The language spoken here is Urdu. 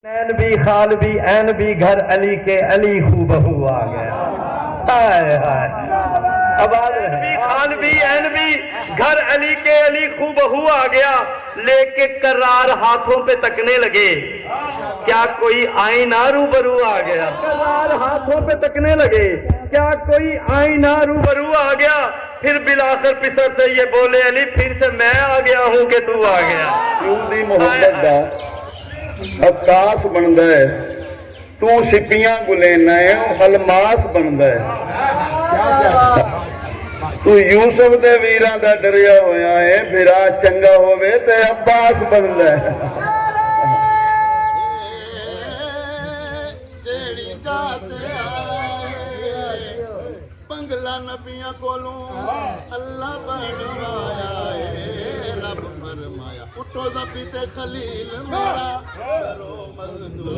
این بھی خال بھی این بھی گھر علی کے علی خوب بہو آ گیا اب بھی خال بھی این بھی گھر علی کے علی خوب بہو آ گیا لے کے کرار ہاتھوں پہ تکنے لگے کیا کوئی آئینہ روبرو آ گیا کرار ہاتھوں پہ تکنے لگے کیا کوئی آئینہ روبرو آ گیا پھر بلاخر پسر سے یہ بولے علی پھر سے میں آ گیا ہوں کہ تو آ گیا کیوں دی محبت دا عکاس بندا ہے تو سپیاں گلینا ہے الماس بندا ہے تو یوسف دے ویراں دا ڈریا ہویا ہے پھر آ چنگا ہووے تے عباس بندا ہے جیڑی ذات بنگلہ نبیاں کولوں اللہ بنوایا ہے رب فرمایا اٹھو زبی تے خلیل میرا کرو مزدور